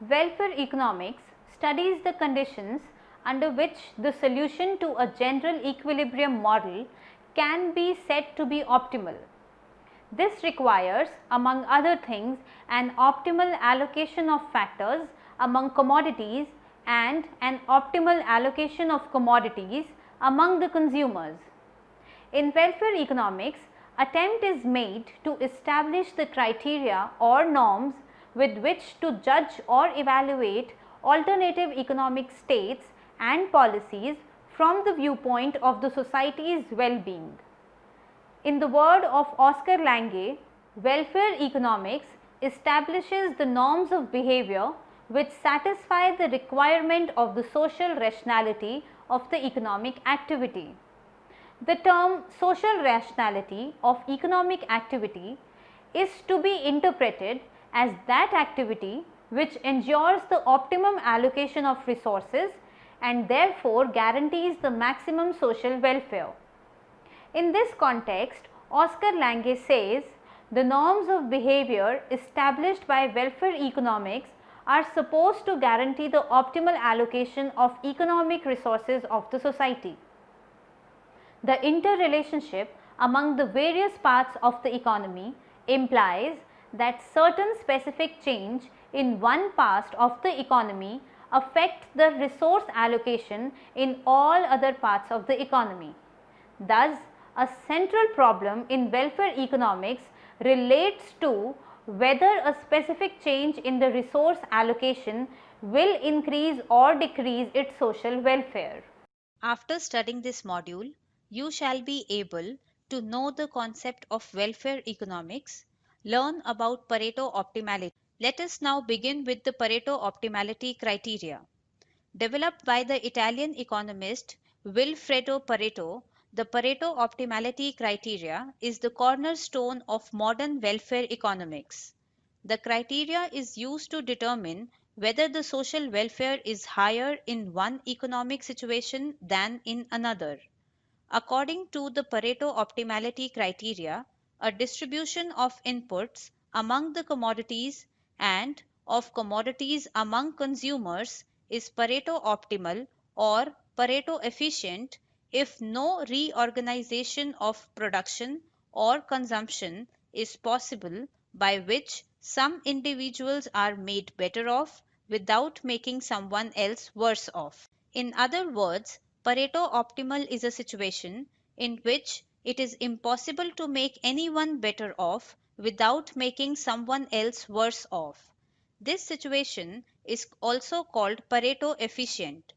Welfare economics studies the conditions under which the solution to a general equilibrium model can be said to be optimal. This requires, among other things, an optimal allocation of factors among commodities and an optimal allocation of commodities among the consumers. In welfare economics, attempt is made to establish the criteria or norms with which to judge or evaluate alternative economic states and policies from the viewpoint of the society's well-being. In the word of Oscar Lange, welfare economics establishes the norms of behavior which satisfy the requirement of the social rationality of the economic activity. The term social rationality of economic activity is to be interpreted as that activity which ensures the optimum allocation of resources and therefore guarantees the maximum social welfare. In this context, Oscar Lange says the norms of behavior established by welfare economics are supposed to guarantee the optimal allocation of economic resources of the society. The interrelationship among the various parts of the economy implies that certain specific change in one part of the economy affect the resource allocation in all other parts of the economy. Thus, a central problem in welfare economics relates to whether a specific change in the resource allocation will increase or decrease its social welfare. After studying this module, you shall be able to know the concept of welfare economics, learn about Pareto optimality. Let us now begin with the Pareto optimality criteria. Developed by the Italian economist Vilfredo Pareto, the Pareto optimality criteria is the cornerstone of modern welfare economics. The criteria is used to determine whether the social welfare is higher in one economic situation than in another. According to the Pareto optimality criteria, a distribution of inputs among the commodities and of commodities among consumers is Pareto optimal or Pareto efficient if no reorganization of production or consumption is possible by which some individuals are made better off without making someone else worse off. In other words, Pareto optimal is a situation in which it is impossible to make anyone better off without making someone else worse off. This situation is also called Pareto efficient.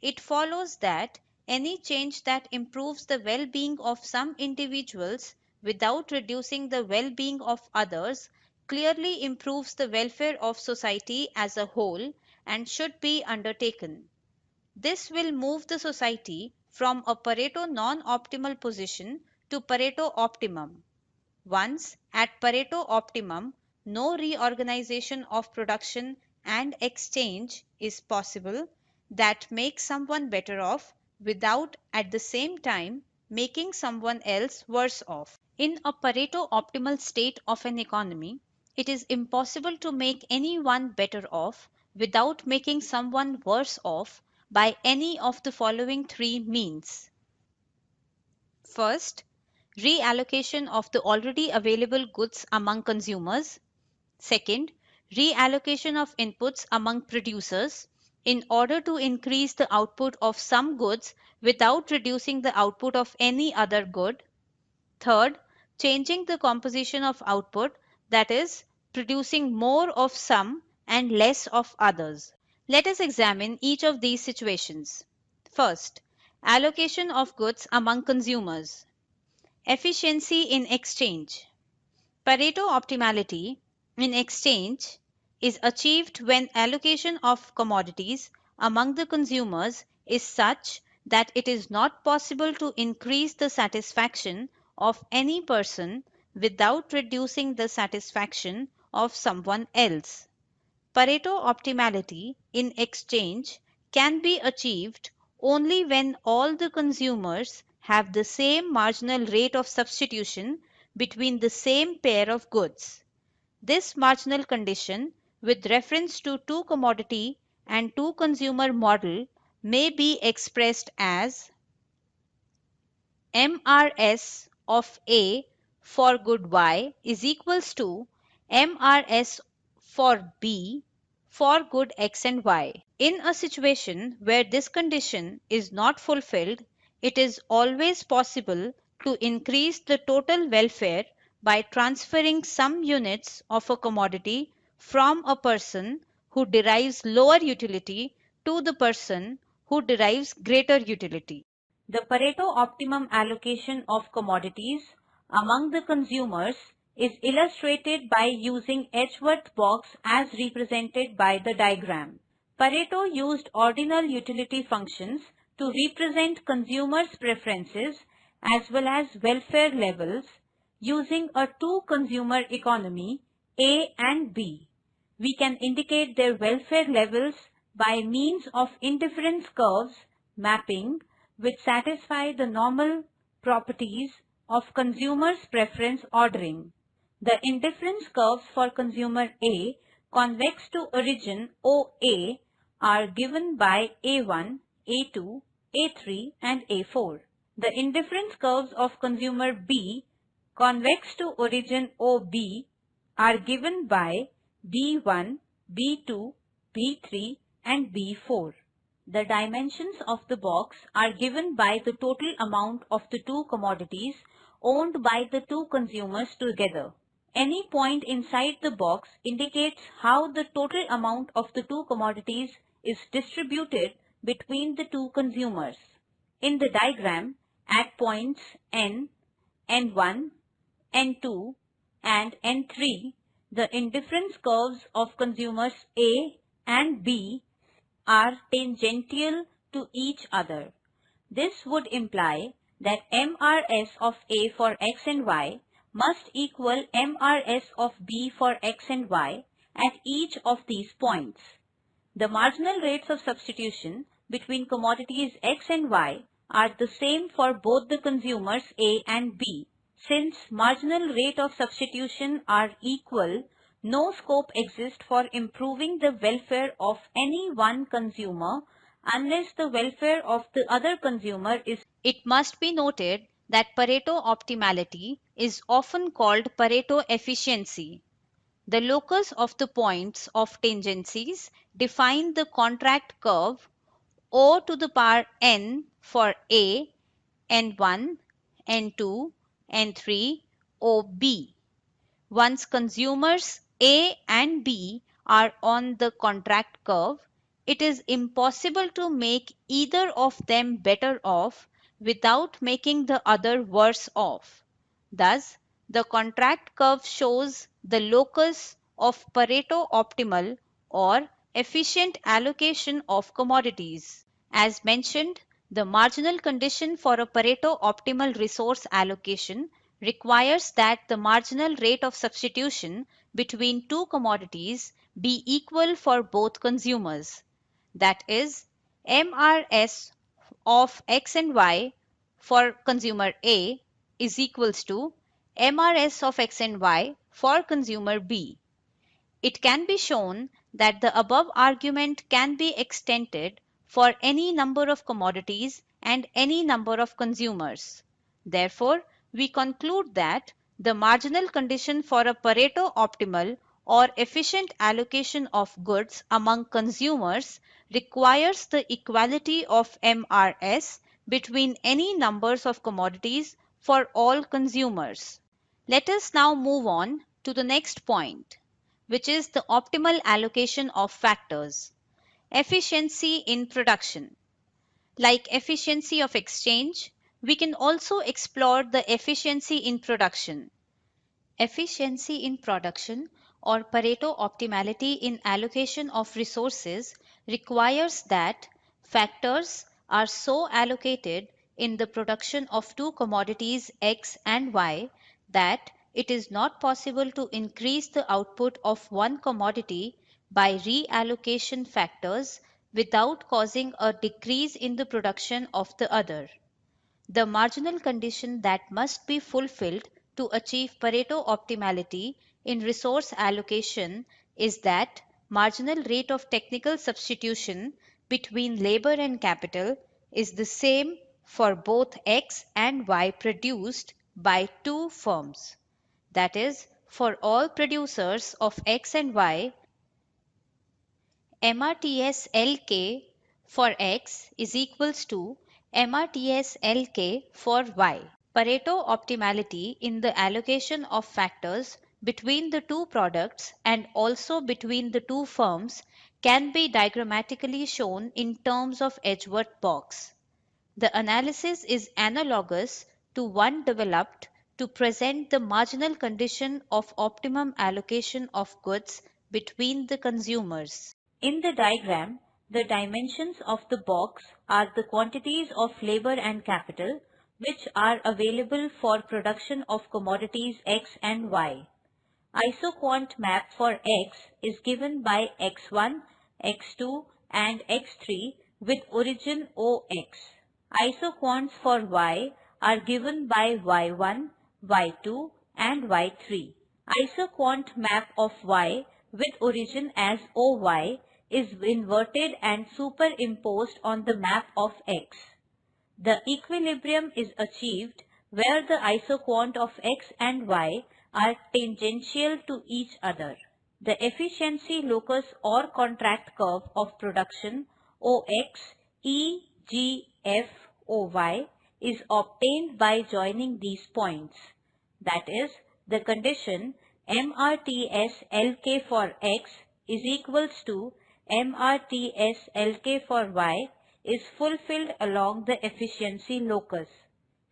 It follows that any change that improves the well-being of some individuals without reducing the well-being of others clearly improves the welfare of society as a whole and should be undertaken. This will move the society from a Pareto non-optimal position to Pareto optimum. Once at Pareto optimum, no reorganization of production and exchange is possible that makes someone better off without at the same time making someone else worse off. In a Pareto optimal state of an economy, it is impossible to make anyone better off without making someone worse off by any of the following three means. First, reallocation of the already available goods among consumers. Second, reallocation of inputs among producers in order to increase the output of some goods without reducing the output of any other good. Third, changing the composition of output, that is, producing more of some and less of others. Let us examine each of these situations. First, allocation of goods among consumers. Efficiency in exchange. Pareto optimality in exchange is achieved when allocation of commodities among the consumers is such that it is not possible to increase the satisfaction of any person without reducing the satisfaction of someone else. Pareto optimality in exchange can be achieved only when all the consumers have the same marginal rate of substitution between the same pair of goods. This marginal condition with reference to two commodity and two consumer model may be expressed as MRS of A for good Y is equals to MRS for B for good X and Y. In a situation where this condition is not fulfilled, it is always possible to increase the total welfare by transferring some units of a commodity from a person who derives lower utility to the person who derives greater utility. The Pareto optimum allocation of commodities among the consumers is illustrated by using Edgeworth box as represented by the diagram. Pareto used ordinal utility functions to represent consumers' preferences as well as welfare levels using a two-consumer economy A and B. We can indicate their welfare levels by means of indifference curves mapping which satisfy the normal properties of consumer's preference ordering. The indifference curves for consumer A convex to origin OA are given by A1, A2, A3 and A4. The indifference curves of consumer B convex to origin OB are given by B1, B2, B3 and B4. The dimensions of the box are given by the total amount of the two commodities owned by the two consumers together. Any point inside the box indicates how the total amount of the two commodities is distributed between the two consumers. In the diagram, at points N, N1, N2 and N3, the indifference curves of consumers A and B are tangential to each other. This would imply that MRS of A for X and Y must equal MRS of B for X and Y at each of these points. The marginal rates of substitution between commodities X and Y are the same for both the consumers A and B. Since marginal rate of substitution are equal, no scope exists for improving the welfare of any one consumer unless the welfare of the other consumer is. It must be noted that Pareto optimality is often called Pareto efficiency. The locus of the points of tangencies define the contract curve O to the power n for A, N1, N2, N3, OB. Once consumers A and B are on the contract curve, it is impossible to make either of them better off without making the other worse off. Thus, the contract curve shows the locus of Pareto optimal or efficient allocation of commodities. As mentioned, the marginal condition for a Pareto optimal resource allocation requires that the marginal rate of substitution between two commodities be equal for both consumers. That is, MRS of X and Y for consumer A is equals to MRS of X and Y for consumer B. It can be shown that the above argument can be extended for any number of commodities and any number of consumers. Therefore, we conclude that the marginal condition for a Pareto optimal or efficient allocation of goods among consumers requires the equality of MRS between any numbers of commodities for all consumers. Let us now move on to the next point, which is the optimal allocation of factors. Efficiency in production. Like efficiency of exchange, we can also explore the efficiency in production. Efficiency in production or Pareto optimality in allocation of resources requires that factors are so allocated in the production of two commodities X and Y that it is not possible to increase the output of one commodity by reallocation factors without causing a decrease in the production of the other. The marginal condition that must be fulfilled to achieve Pareto optimality in resource allocation is that marginal rate of technical substitution between labor and capital is the same for both X and Y produced by two firms. That is, for all producers of X and Y, MRTS LK for X is equals to MRTS LK for Y. Pareto optimality in the allocation of factors between the two products and also between the two firms can be diagrammatically shown in terms of Edgeworth box. The analysis is analogous to one developed to present the marginal condition of optimum allocation of goods between the consumers. In the diagram, the dimensions of the box are the quantities of labor and capital which are available for production of commodities X and Y. Isoquant map for X is given by X1, X2 and X3 with origin OX. Isoquants for Y are given by Y1, Y2 and Y3. Isoquant map of Y with origin as OY is inverted and superimposed on the map of X. The equilibrium is achieved where the isoquant of X and Y are tangential to each other. The efficiency locus or contract curve of production OX, E, G, F, OY is obtained by joining these points. That is, the condition MRTS LK for X is equals to MRTS LK for Y is fulfilled along the efficiency locus.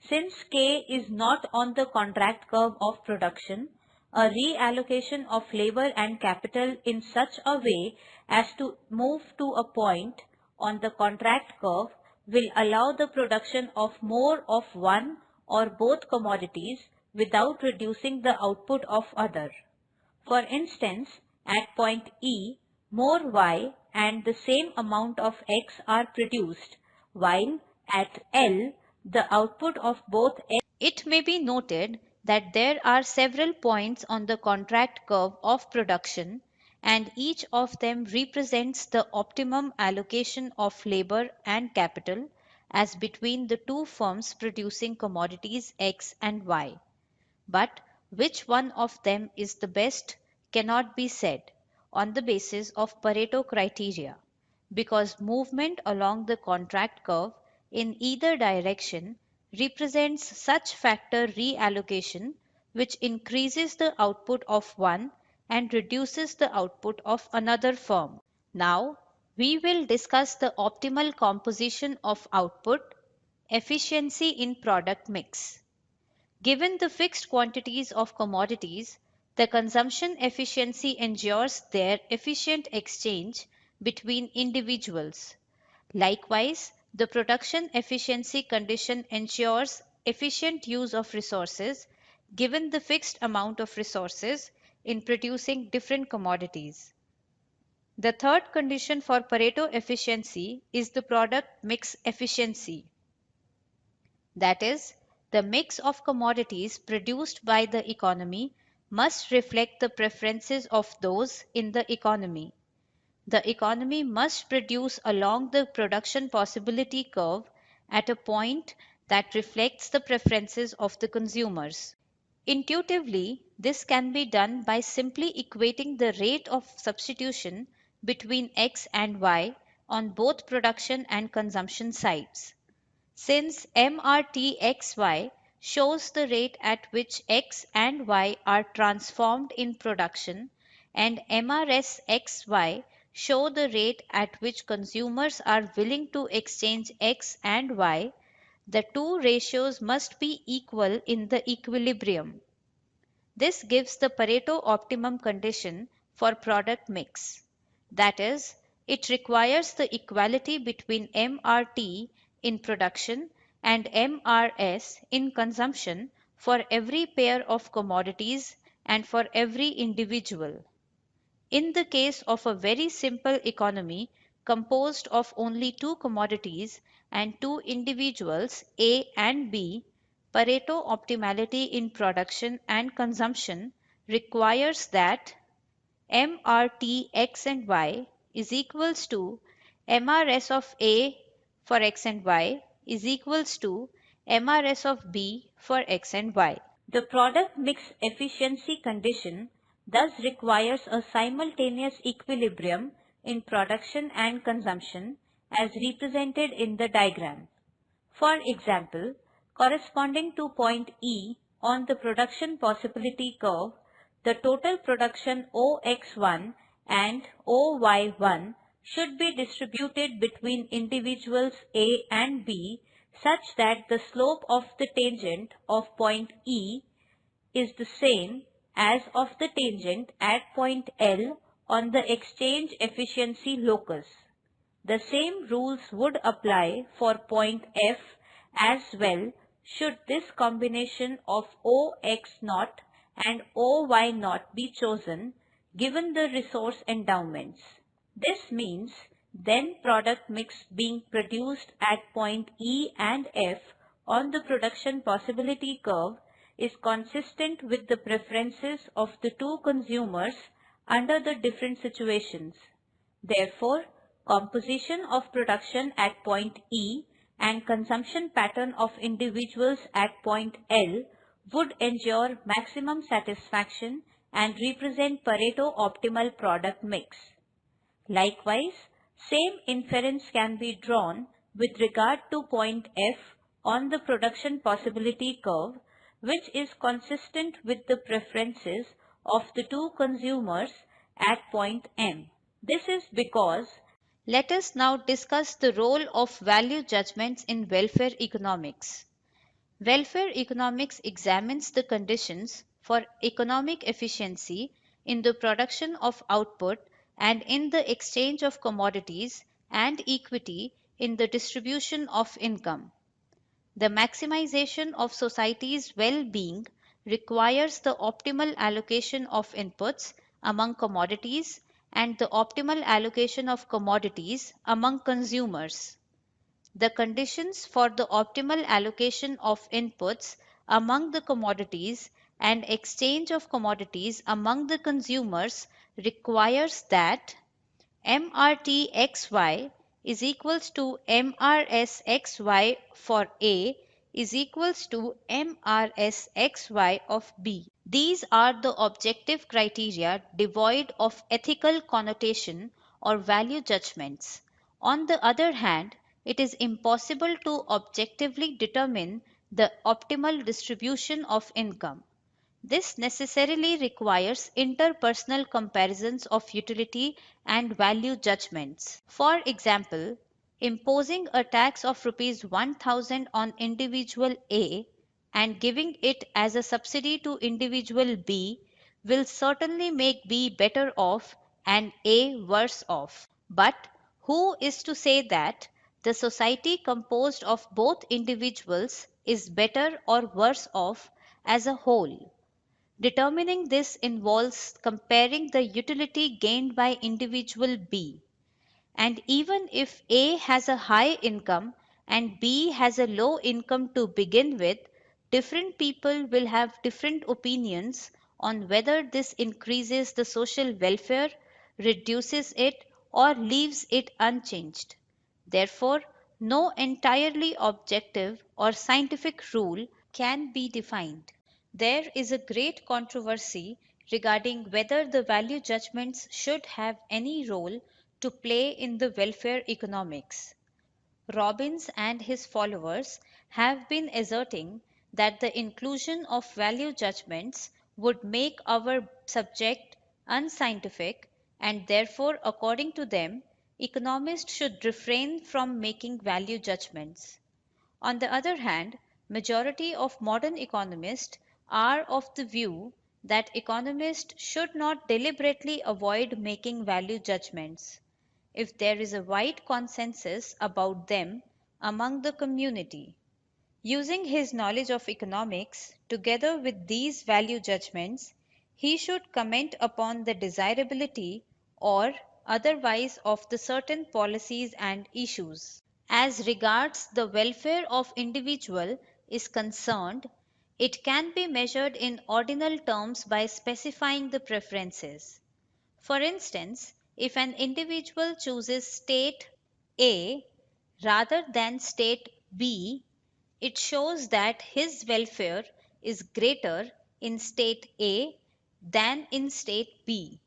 Since K is not on the contract curve of production, a reallocation of labor and capital in such a way as to move to a point on the contract curve will allow the production of more of one or both commodities without reducing the output of other. For instance, at point E, more Y and the same amount of X are produced, while at L, the output of both X. It may be noted that there are several points on the contract curve of production, and each of them represents the optimum allocation of labor and capital as between the two firms producing commodities X and Y. But which one of them is the best cannot be said on the basis of Pareto criteria, because movement along the contract curve in either direction represents such factor reallocation which increases the output of one and reduces the output of another firm. Now, we will discuss the optimal composition of output, efficiency in product mix. Given the fixed quantities of commodities, the consumption efficiency ensures their efficient exchange between individuals. Likewise, the production efficiency condition ensures efficient use of resources given the fixed amount of resources in producing different commodities. The third condition for Pareto efficiency is the product mix efficiency. That is, the mix of commodities produced by the economy must reflect the preferences of those in the economy. The economy must produce along the production possibility curve at a point that reflects the preferences of the consumers. Intuitively, this can be done by simply equating the rate of substitution between X and Y on both production and consumption sides. Since MRTXY shows the rate at which X and Y are transformed in production and MRSXY show the rate at which consumers are willing to exchange X and Y, the two ratios must be equal in the equilibrium. This gives the Pareto optimum condition for product mix. That is, it requires the equality between MRT in production and MRS in consumption for every pair of commodities and for every individual. In the case of a very simple economy composed of only two commodities and two individuals A and B, Pareto optimality in production and consumption requires that MRT x and y is equals to MRS of A for x and y is equals to MRS of B for x and y. The product mix efficiency condition thus requires a simultaneous equilibrium in production and consumption as represented in the diagram. For example, corresponding to point E on the production possibility curve, the total production OX1 and OY1 should be distributed between individuals A and B such that the slope of the tangent of point E is the same as of the tangent at point L on the exchange efficiency locus. The same rules would apply for point F as well should this combination of OX0 and OY0 be chosen given the resource endowments. This means then product mix being produced at point E and F on the production possibility curve is consistent with the preferences of the two consumers under the different situations. Therefore, composition of production at point E and consumption pattern of individuals at point L would ensure maximum satisfaction and represent Pareto optimal product mix. Likewise, same inference can be drawn with regard to point F on the production possibility curve, which is consistent with the preferences of the two consumers at point M. This is because Let us now discuss the role of value judgments in welfare economics. Welfare economics examines the conditions for economic efficiency in the production of output and in the exchange of commodities and equity in the distribution of income. The maximization of society's well-being requires the optimal allocation of inputs among commodities and the optimal allocation of commodities among consumers. The conditions for the optimal allocation of inputs among the commodities and exchange of commodities among the consumers requires that MRTXY is equals to MRSXY for A is equals to MRSXY of B. These are the objective criteria devoid of ethical connotation or value judgments. On the other hand, it is impossible to objectively determine the optimal distribution of income. This necessarily requires interpersonal comparisons of utility and value judgments. For example, imposing a tax of rupees 1000 on individual A and giving it as a subsidy to individual B will certainly make B better off and A worse off. But who is to say that the society composed of both individuals is better or worse off as a whole? Determining this involves comparing the utility gained by individual B. And even if A has a high income and B has a low income to begin with, different people will have different opinions on whether this increases the social welfare, reduces it, or leaves it unchanged. Therefore, no entirely objective or scientific rule can be defined. There is a great controversy regarding whether the value judgments should have any role to play in the welfare economics. Robbins and his followers have been asserting that the inclusion of value judgments would make our subject unscientific, and therefore, according to them, economists should refrain from making value judgments. On the other hand, majority of modern economists are of the view that economists should not deliberately avoid making value judgments if there is a wide consensus about them among the community. Using his knowledge of economics together with these value judgments, he should comment upon the desirability or otherwise of the certain policies and issues. As regards the welfare of individual is concerned, it can be measured in ordinal terms by specifying the preferences. For instance, if an individual chooses state A rather than state B, it shows that his welfare is greater in state A than in state B.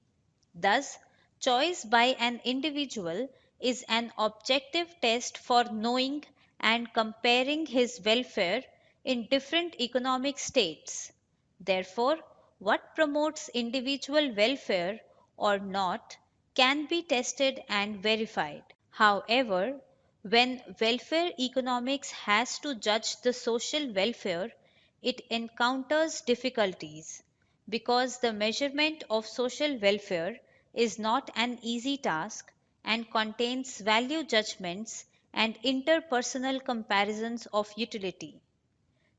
Thus, choice by an individual is an objective test for knowing and comparing his welfare in different economic states. Therefore, what promotes individual welfare or not can be tested and verified. However, when welfare economics has to judge the social welfare, it encounters difficulties because the measurement of social welfare is not an easy task and contains value judgments and interpersonal comparisons of utility.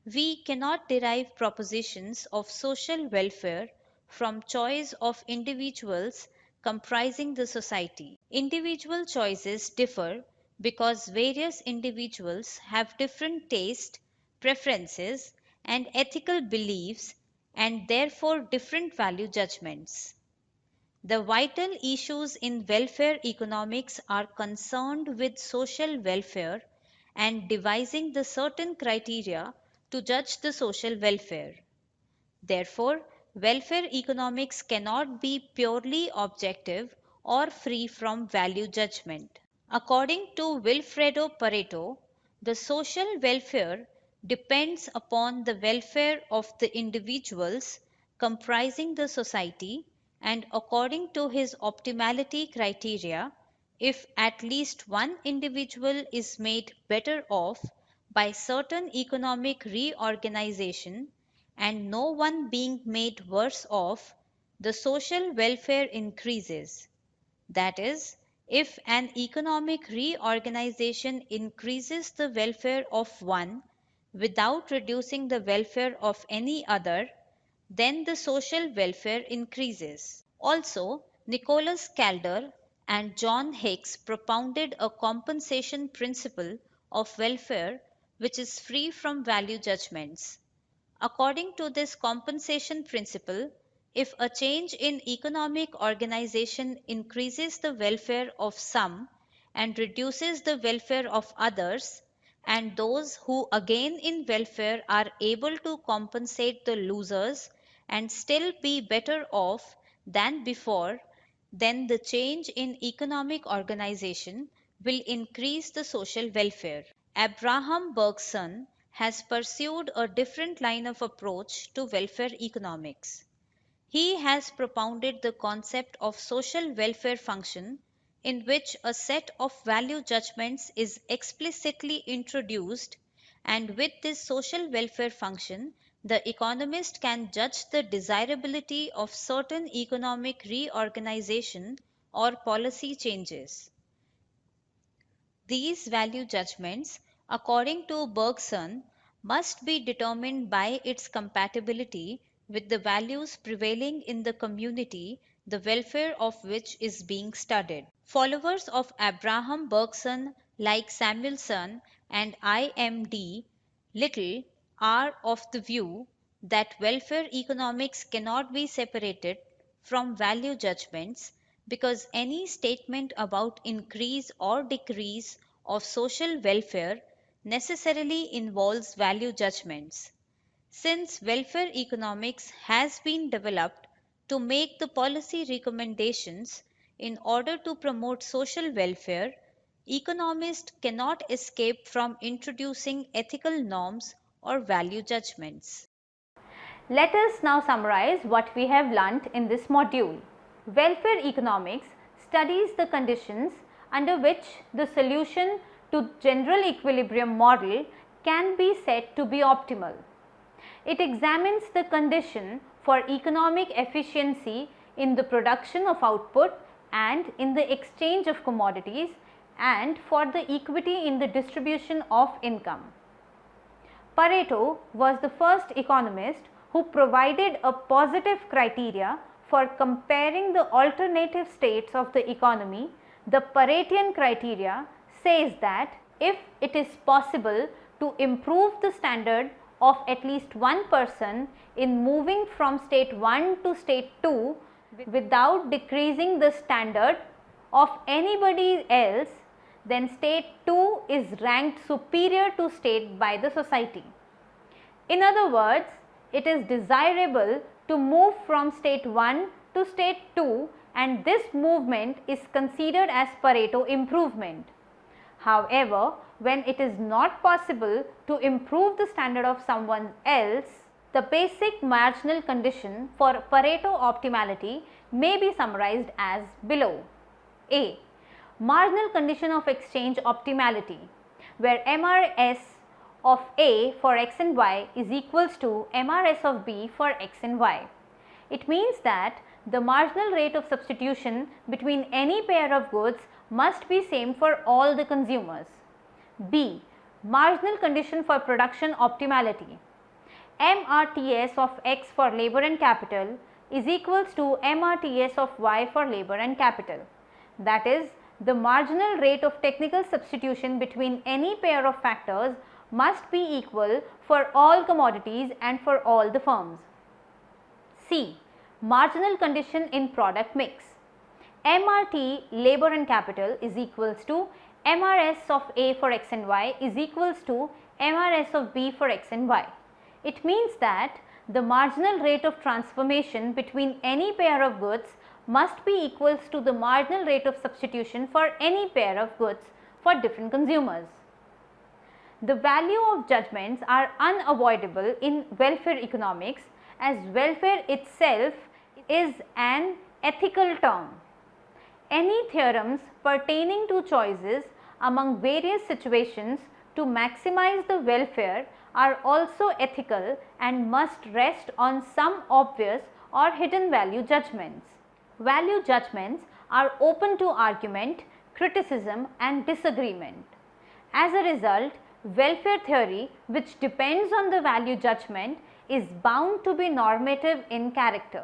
We cannot derive propositions of social welfare from choice of individuals comprising the society. Individual choices differ because various individuals have different taste, preferences, and ethical beliefs, and therefore different value judgments. The vital issues in welfare economics are concerned with social welfare and devising the certain criteria to judge the social welfare. Therefore, welfare economics cannot be purely objective or free from value judgment. According to Vilfredo Pareto, the social welfare depends upon the welfare of the individuals comprising the society, and according to his optimality criteria, if at least one individual is made better off by certain economic reorganization and no one being made worse off, the social welfare increases. That is, if an economic reorganization increases the welfare of one without reducing the welfare of any other, then the social welfare increases. Also, Nicholas Calder and John Hicks propounded a compensation principle of welfare which is free from value judgments. According to this compensation principle, if a change in economic organization increases the welfare of some and reduces the welfare of others, and those who gain in welfare are able to compensate the losers and still be better off than before, then the change in economic organization will increase the social welfare. Abraham Bergson has pursued a different line of approach to welfare economics. He has propounded the concept of social welfare function, in which a set of value judgments is explicitly introduced, and with this social welfare function, the economist can judge the desirability of certain economic reorganization or policy changes. These value judgments, according to Bergson, must be determined by its compatibility with the values prevailing in the community, the welfare of which is being studied. Followers of Abraham Bergson, like Samuelson and I.M.D. Little, are of the view that welfare economics cannot be separated from value judgments because any statement about increase or decrease of social welfare necessarily involves value judgments. Since welfare economics has been developed to make the policy recommendations in order to promote social welfare, economists cannot escape from introducing ethical norms or value judgments. Let us now summarize what we have learnt in this module. Welfare economics studies the conditions under which the solution to general equilibrium model can be said to be optimal. It examines the condition for economic efficiency in the production of output and in the exchange of commodities and for the equity in the distribution of income. Pareto was the first economist who provided a positive criteria for comparing the alternative states of the economy. The Paretian criteria says that if it is possible to improve the standard of at least one person in moving from state 1 to state 2, without decreasing the standard of anybody else, then state 2 is ranked superior to state by the society. In other words, it is desirable to move from state 1 to state 2, and this movement is considered as Pareto improvement. However, when it is not possible to improve the standard of someone else, the basic marginal condition for Pareto optimality may be summarized as below. A. Marginal condition of exchange optimality, where MRS of A for x and y is equals to MRS of B for x and y. It means that the marginal rate of substitution between any pair of goods must be same for all the consumers. B. Marginal condition for production optimality. MRTS of x for labor and capital is equals to MRTS of y for labor and capital. That is, the marginal rate of technical substitution between any pair of factors must be equal for all commodities and for all the firms. C. Marginal condition in product mix. MRT labor and capital is equals to MRS of A for x and y is equals to MRS of B for x and y. It means that the marginal rate of transformation between any pair of goods must be equals to the marginal rate of substitution for any pair of goods for different consumers. The value of judgments are unavoidable in welfare economics, as welfare itself is an ethical term. Any theorems pertaining to choices among various situations to maximize the welfare are also ethical and must rest on some obvious or hidden value judgments. Value judgments are open to argument, criticism and disagreement. As a result, welfare theory, which depends on the value judgment, is bound to be normative in character.